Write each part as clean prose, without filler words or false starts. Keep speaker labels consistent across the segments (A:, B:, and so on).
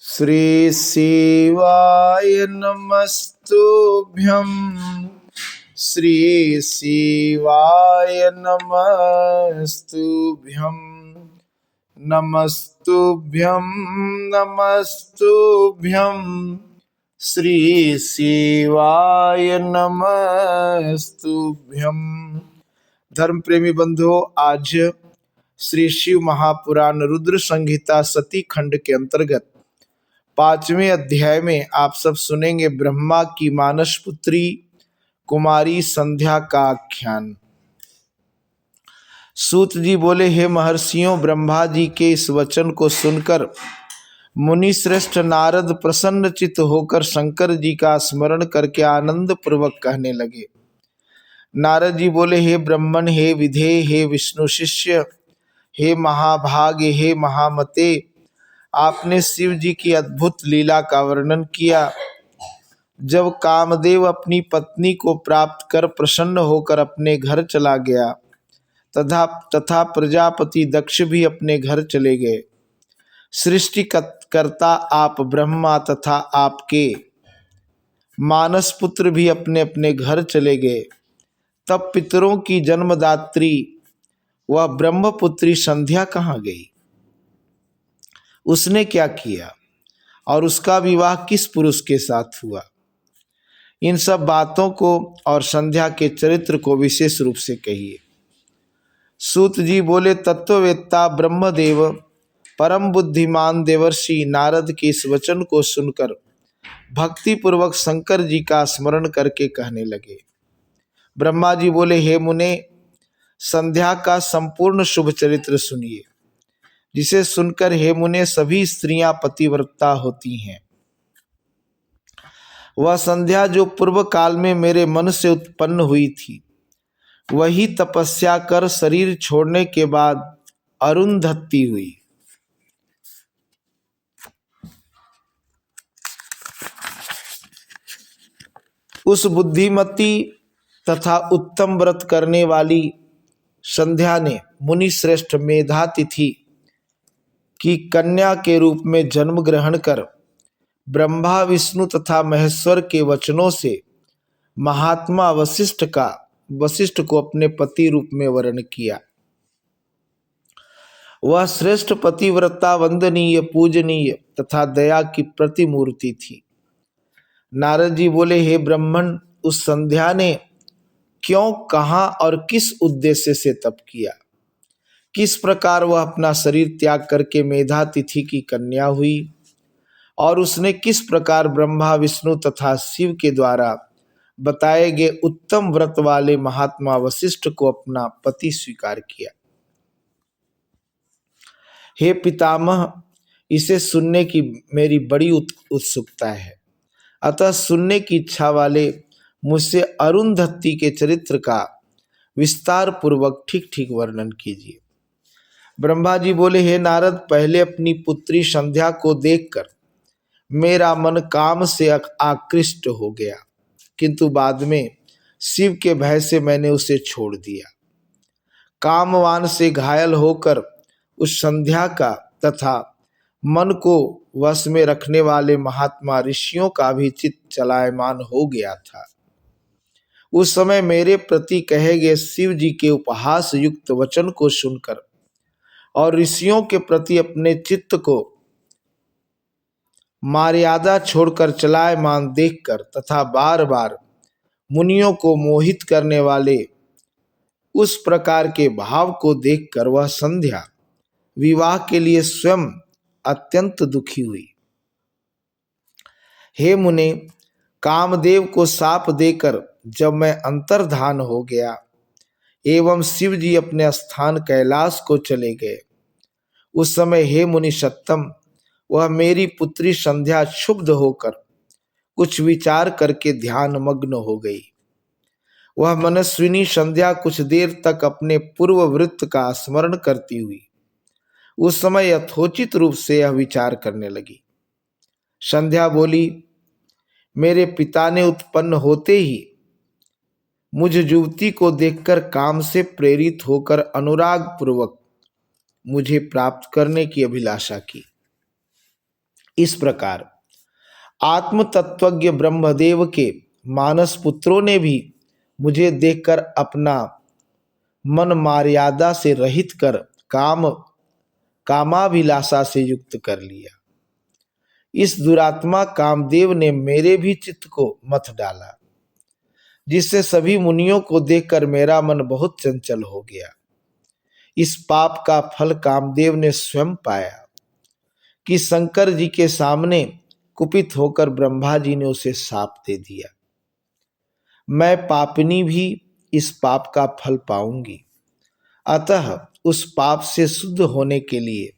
A: श्री शिवाय नमस्तुभ्यं श्री शिवाय नमस्तुभ्यं नमस्तुभ्यं नमस्तुभ्यं श्री शिवाय नमस्तुभ्यं। धर्म प्रेमी बंधुओं, आज श्री शिव महापुराण रुद्र संहिता सती खंड के अंतर्गत 5वें अध्याय में आप सब सुनेंगे ब्रह्मा की मानस पुत्री कुमारी संध्या का आख्यान। सूत जी बोले, हे महर्षियों, ब्रह्मा जी के इस वचन को सुनकर मुनि श्रेष्ठ नारद प्रसन्नचित्त होकर शंकर जी का स्मरण करके आनंद पूर्वक कहने लगे। नारद जी बोले, हे ब्रह्मन, हे विधेय, हे विष्णु शिष्य, हे महाभाग, हे महामते, आपने शिव जी की अद्भुत लीला का वर्णन किया। जब कामदेव अपनी पत्नी को प्राप्त कर प्रसन्न होकर अपने घर चला गया तथा प्रजापति दक्ष भी अपने घर चले गए, सृष्टिकर्ता आप ब्रह्मा तथा आपके मानस पुत्र भी अपने अपने घर चले गए, तब पितरों की जन्मदात्री वह ब्रह्मपुत्री संध्या कहाँ गई? उसने क्या किया और उसका विवाह किस पुरुष के साथ हुआ? इन सब बातों को और संध्या के चरित्र को विशेष रूप से कहिए। सूत जी बोले, तत्ववेत्ता ब्रह्मदेव परम बुद्धिमान देवर्षि नारद के इस वचन को सुनकर भक्ति पूर्वक शंकर जी का स्मरण करके कहने लगे। ब्रह्मा जी बोले, हे मुने, संध्या का संपूर्ण शुभ चरित्र सुनिए, जिसे सुनकर हे मुने सभी स्त्रियां पतिव्रता होती हैं। वह संध्या जो पूर्व काल में मेरे मन से उत्पन्न हुई थी, वही तपस्या कर शरीर छोड़ने के बाद अरुंधति हुई। उस बुद्धिमती तथा उत्तम व्रत करने वाली संध्या ने मुनि श्रेष्ठ मेधातिथि की कन्या के रूप में जन्म ग्रहण कर ब्रह्मा विष्णु तथा महेश्वर के वचनों से महात्मा वशिष्ठ को अपने पति रूप में वर्ण किया। वह श्रेष्ठ पतिव्रता, वंदनीय, पूजनीय तथा दया की प्रतिमूर्ति थी। नारद जी बोले, हे ब्राह्मण, उस संध्या ने क्यों, कहाँ और किस उद्देश्य से तप किया? किस प्रकार वह अपना शरीर त्याग करके मेधातिथि की कन्या हुई और उसने किस प्रकार ब्रह्मा विष्णु तथा शिव के द्वारा बताए गए उत्तम व्रत वाले महात्मा वशिष्ठ को अपना पति स्वीकार किया? हे पितामह, इसे सुनने की मेरी बड़ी उत्सुकता है, अतः सुनने की इच्छा वाले मुझसे अरुंधति के चरित्र का विस्तार पूर्वक ठीक ठीक वर्णन कीजिए। ब्रह्मा जी बोले, हे नारद, पहले अपनी पुत्री संध्या को देखकर मेरा मन काम से आकृष्ट हो गया, किंतु बाद में शिव के भय से मैंने उसे छोड़ दिया। कामवान से घायल होकर उस संध्या का तथा मन को वश में रखने वाले महात्मा ऋषियों का भी चित्त चलायमान हो गया था। उस समय मेरे प्रति कहे गए शिव जी के उपहास युक्त वचन को सुनकर और ऋषियों के प्रति अपने चित्त को मर्यादा छोड़कर चलायमान देखकर तथा बार बार मुनियों को मोहित करने वाले उस प्रकार के भाव को देखकर वह संध्या विवाह के लिए स्वयं अत्यंत दुखी हुई। हे मुने, कामदेव को शाप देकर जब मैं अंतर्धान हो गया एवं शिव जी अपने स्थान कैलाश को चले गए, उस समय हे मुनि सत्तम, वह मेरी पुत्री संध्या क्षुब्ध होकर कुछ विचार करके ध्यान मग्न हो गई। वह मनस्विनी संध्या कुछ देर तक अपने पूर्व वृत्त का स्मरण करती हुई उस समय यथोचित रूप से यह विचार करने लगी। संध्या बोली, मेरे पिता ने उत्पन्न होते ही मुझ युवती को देखकर काम से प्रेरित होकर अनुराग पूर्वक मुझे प्राप्त करने की अभिलाषा की। इस प्रकार आत्म तत्वज्ञ ब्रह्मदेव के मानस पुत्रों ने भी मुझे देखकर अपना मन मर्यादा से रहित कर कामाभिलाषा से युक्त कर लिया। इस दुरात्मा कामदेव ने मेरे भी चित्त को मथ डाला, जिससे सभी मुनियों को देखकर मेरा मन बहुत चंचल हो गया। इस पाप का फल कामदेव ने स्वयं पाया कि शंकर जी के सामने कुपित होकर ब्रह्मा जी ने उसे शाप दे दिया। मैं पापिनी भी इस पाप का फल पाऊंगी, अतः उस पाप से शुद्ध होने के लिए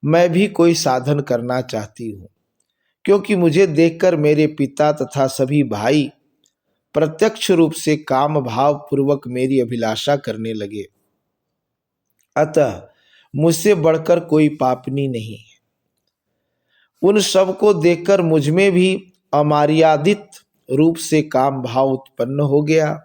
A: मैं भी कोई साधन करना चाहती हूँ, क्योंकि मुझे देखकर मेरे पिता तथा सभी भाई प्रत्यक्ष रूप से काम भाव पूर्वक मेरी अभिलाषा करने लगे। अतः मुझसे बढ़कर कोई पापनी नहीं है। उन सब को देखकर मुझ में भी अमर्यादित रूप से काम भाव उत्पन्न हो गया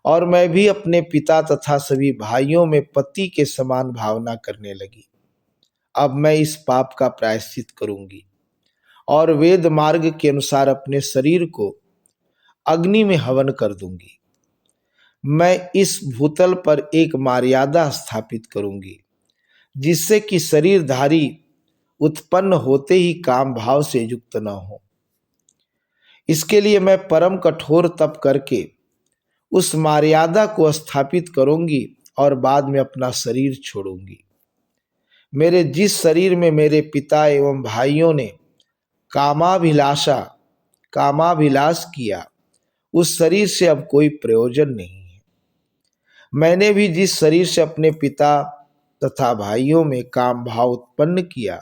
A: और मैं भी अपने पिता तथा सभी भाइयों में पति के समान भावना करने लगी। अब मैं इस पाप का प्रायश्चित करूंगी और वेद मार्ग के अनुसार अपने शरीर को अग्नि में हवन कर दूंगी। मैं इस भूतल पर एक मर्यादा स्थापित करूंगी, जिससे कि शरीरधारी उत्पन्न होते ही काम भाव से युक्त न हो। इसके लिए मैं परम कठोर तप करके उस मर्यादा को स्थापित करूंगी और बाद में अपना शरीर छोड़ूंगी। मेरे जिस शरीर में मेरे पिता एवं भाइयों ने कामाभिलाष किया, उस शरीर से अब कोई प्रयोजन नहीं है। मैंने भी जिस शरीर से अपने पिता तथा भाइयों में काम भाव उत्पन्न किया,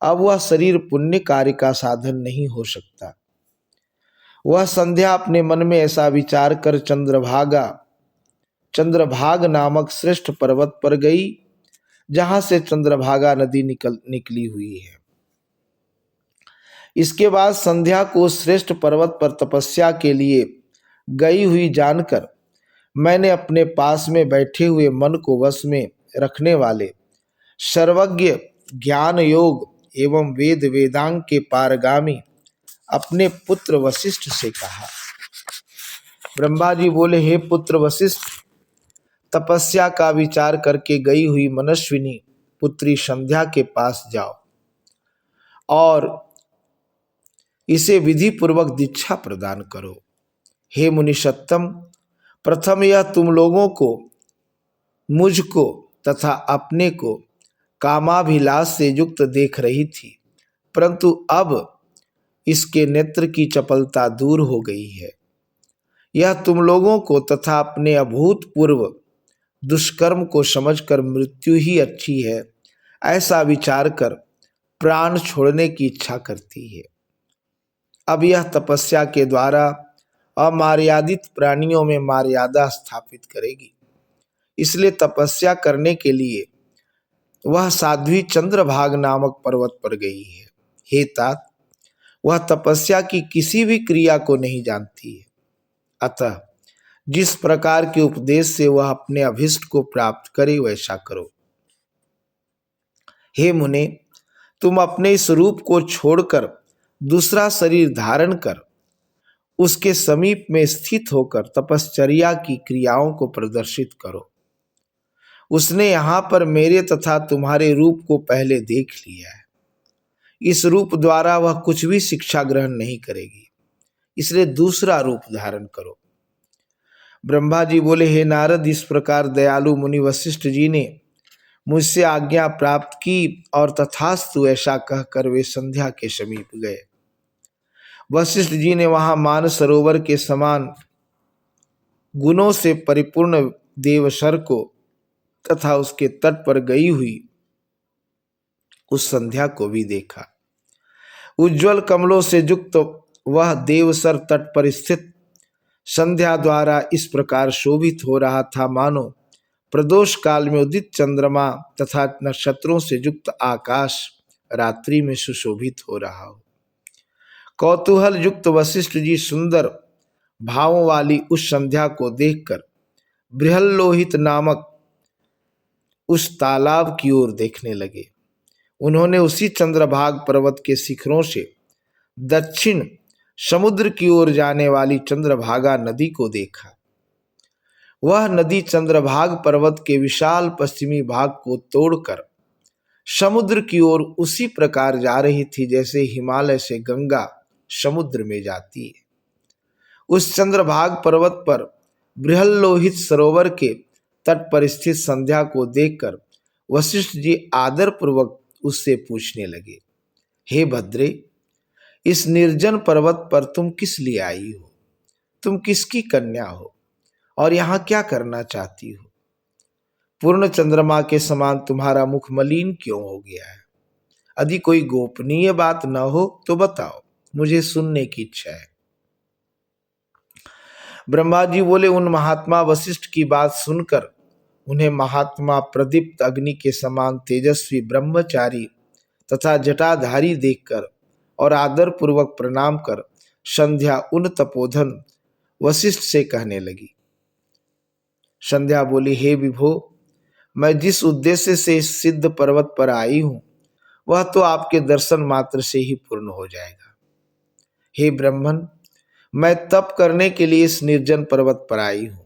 A: अब वह शरीर पुण्य कार्य का साधन नहीं हो सकता। वह संध्या अपने मन में ऐसा विचार कर चंद्रभाग नामक श्रेष्ठ पर्वत पर गई, जहां से चंद्रभागा नदी निकली हुई है। इसके बाद संध्या को श्रेष्ठ पर्वत पर तपस्या के लिए गई हुई जानकर मैंने अपने पास में बैठे हुए मन को वश में रखने वाले सर्वज्ञ ज्ञान योग एवं वेदांग के पारगामी अपने पुत्र वशिष्ठ से कहा। ब्रह्मा जी बोले, हे पुत्र वशिष्ठ, तपस्या का विचार करके गई हुई मनस्विनी पुत्री संध्या के पास जाओ और इसे विधि पूर्वक दीक्षा प्रदान करो। हे मुनिषत्तम, प्रथम यह तुम लोगों को, मुझको तथा अपने को कामाभिलाष से युक्त देख रही थी, परंतु अब इसके नेत्र की चपलता दूर हो गई है। यह तुम लोगों को तथा अपने अभूतपूर्व दुष्कर्म को समझकर मृत्यु ही अच्छी है, ऐसा विचार कर प्राण छोड़ने की इच्छा करती है। अब यह तपस्या के द्वारा अमर्यादित प्राणियों में मर्यादा स्थापित करेगी। इसलिए तपस्या करने के लिए वह साध्वी चंद्रभाग नामक पर्वत पर गई है। हे तात, वह तपस्या की किसी भी क्रिया को नहीं जानती है, अतः जिस प्रकार के उपदेश से वह अपने अभिष्ट को प्राप्त करे वैसा करो। हे मुने, तुम अपने इस रूप को छोड़कर दूसरा शरीर धारण कर उसके समीप में स्थित होकर तपश्चर्या की क्रियाओं को प्रदर्शित करो। उसने यहाँ पर मेरे तथा तुम्हारे रूप को पहले देख लिया है। इस रूप द्वारा वह कुछ भी शिक्षा ग्रहण नहीं करेगी, इसलिए दूसरा रूप धारण करो। ब्रह्मा जी बोले, हे नारद, इस प्रकार दयालु मुनि वशिष्ठ जी ने मुझसे आज्ञा प्राप्त की और तथास्तु ऐसा कहकर वे संध्या के समीप गए। वशिष्ठ जी ने वहां मानसरोवर के समान गुणों से परिपूर्ण देवसर को तथा उसके तट पर गई हुई उस संध्या को भी देखा। उज्ज्वल कमलों से युक्त वह देवसर तट पर स्थित संध्या द्वारा इस प्रकार शोभित हो रहा था, मानो प्रदोष काल में उदित चंद्रमा तथा नक्षत्रों से युक्त आकाश रात्रि में सुशोभित हो रहा हो। कौतूहल युक्त वशिष्ठ जी सुंदर भावों वाली उस संध्या को देखकर बृहल्लोहित नामक उस तालाब की ओर देखने लगे। उन्होंने उसी चंद्रभाग पर्वत के शिखरों से दक्षिण समुद्र की ओर जाने वाली चंद्रभागा नदी को देखा। वह नदी चंद्रभाग पर्वत के विशाल पश्चिमी भाग को तोड़कर समुद्र की ओर उसी प्रकार जा रही थी जैसे हिमालय से गंगा समुद्र में जाती है। उस चंद्रभाग पर्वत पर बृहल्लोहित सरोवर के तट पर स्थित संध्या को देखकर वशिष्ठ जी आदर पूर्वक उससे पूछने लगे, हे भद्रे, इस निर्जन पर्वत पर तुम किस लिए आई हो? तुम किसकी कन्या हो और यहाँ क्या करना चाहती हो? पूर्ण चंद्रमा के समान तुम्हारा मुख मलिन क्यों हो गया है? यदि कोई गोपनीय बात न हो तो बताओ, मुझे सुनने की इच्छा है। ब्रह्मा जी बोले, उन महात्मा वशिष्ठ की बात सुनकर उन्हें महात्मा प्रदीप्त अग्नि के समान तेजस्वी ब्रह्मचारी तथा जटाधारी देखकर और आदर पूर्वक प्रणाम कर संध्या उन तपोधन वशिष्ठ से कहने लगी। संध्या बोली, हे विभो, मैं जिस उद्देश्य से इस सिद्ध पर्वत पर आई हूं वह तो आपके दर्शन मात्र से ही पूर्ण हो जाएगा। हे ब्राह्मण, मैं तप करने के लिए इस निर्जन पर्वत पर आई हूं।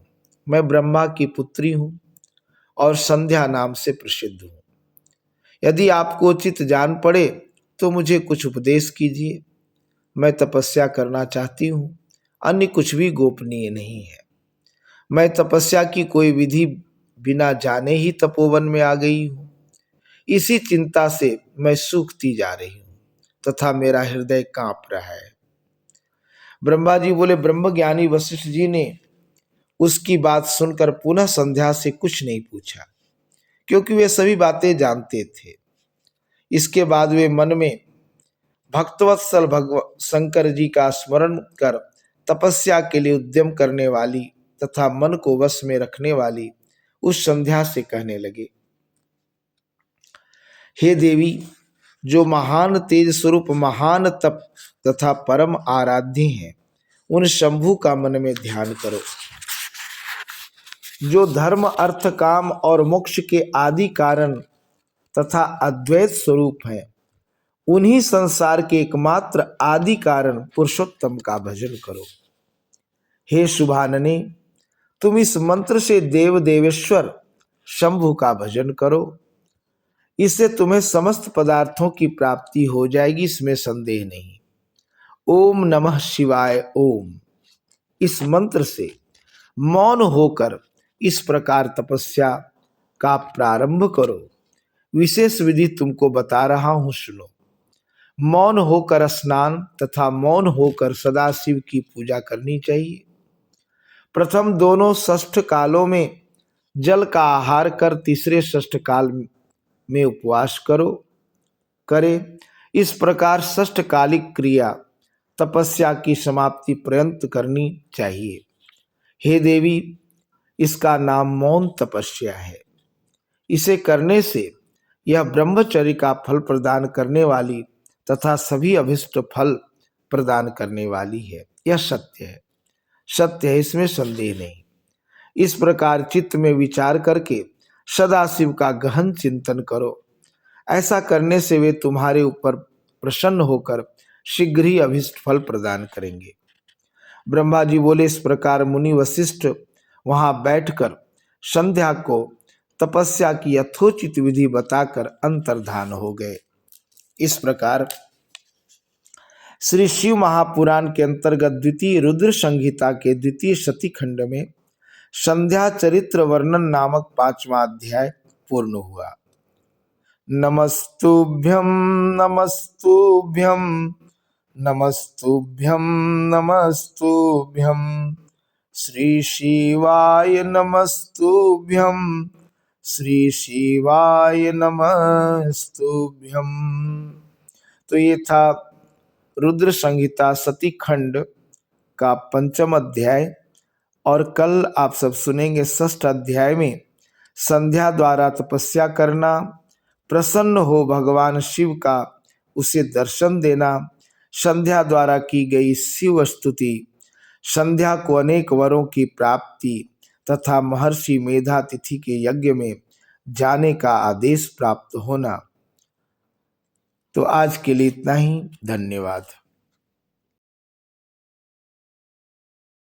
A: मैं ब्रह्मा की पुत्री हूं और संध्या नाम से प्रसिद्ध हूं। यदि आपको उचित जान पड़े तो मुझे कुछ उपदेश कीजिए। मैं तपस्या करना चाहती हूं, अन्य कुछ भी गोपनीय नहीं है। मैं तपस्या की कोई विधि बिना जाने ही तपोवन में आ गई हूं। इसी चिंता से मैं सूखती जा रही हूं तथा मेरा हृदय कांप रहा है। ब्रह्मा जी बोले, ब्रह्मज्ञानी वशिष्ठ जी ने उसकी बात सुनकर पुनः संध्या से कुछ नहीं पूछा, क्योंकि वे सभी बातें जानते थे। इसके बाद वे मन में भक्तवत्सल शंकर जी का स्मरण कर तपस्या के लिए उद्यम करने वाली तथा मन को वश में रखने वाली उस संध्या से कहने लगे, हे देवी, जो महान तेज स्वरूप महान तप तथा परम आराध्य हैं, उन शंभु का मन में ध्यान करो। जो धर्म अर्थ काम और मोक्ष के आदि कारण तथा अद्वैत स्वरूप हैं, उन्हीं संसार के एकमात्र आदि कारण पुरुषोत्तम का भजन करो। हे शुभानने, तुम इस मंत्र से देव देवेश्वर शंभु का भजन करो। इससे तुम्हें समस्त पदार्थों की प्राप्ति हो जाएगी, इसमें संदेह नहीं। ओम नमः शिवाय ओम, इस मंत्र से मौन होकर इस प्रकार तपस्या का प्रारंभ करो। विशेष विधि तुमको बता रहा हूं, सुनो। मौन होकर स्नान तथा मौन होकर सदाशिव की पूजा करनी चाहिए। प्रथम दोनों षष्ठ कालों में जल का आहार कर तीसरे षष्ठ काल में उपवास करे। इस प्रकार षष्ठ कालिक क्रिया तपस्या की समाप्ति पर्यंत करनी चाहिए। हे देवी, इसका नाम मौन तपस्या है। इसे करने से यह ब्रह्मचर्य का फल प्रदान करने वाली तथा सभी अभिष्ट फल प्रदान करने वाली है। यह सत्य है, सत्य है, इसमें संदेह नहीं। इस प्रकार चित्त में विचार करके सदाशिव का गहन चिंतन करो। ऐसा करने से वे तुम्हारे ऊपर प्रसन्न होकर शीघ्र ही अभिष्ट फल प्रदान करेंगे। ब्रह्मा जी बोले, इस प्रकार मुनि वशिष्ठ वहां बैठकर संध्या को तपस्या की यथोचित विधि बताकर अंतर्धान हो गए। इस प्रकार श्री शिव महापुराण के अंतर्गत द्वितीय रुद्र संहिता के द्वितीय सती खंड में संध्या चरित्र वर्णन नामक 5वां अध्याय पूर्ण हुआ। नमस्तुभ्यं नमस्तुभ्यं नमस्तुभ्यं नमस्तुभ्यं श्री शिवाय नमस्तुभ्यं श्री शिवाय नमस्तुभ्यं। तो ये था रुद्र संहिता सती खंड का 5वां अध्याय। और कल आप सब सुनेंगे 6ठ अध्याय में संध्या द्वारा तपस्या करना, प्रसन्न हो भगवान शिव का उसे दर्शन देना, संध्या द्वारा की गई शिव स्तुति, संध्या को अनेक वरों की प्राप्ति तथा महर्षि मेधातिथि के यज्ञ में जाने का आदेश प्राप्त होना, तो आज के लिए इतना ही। धन्यवाद।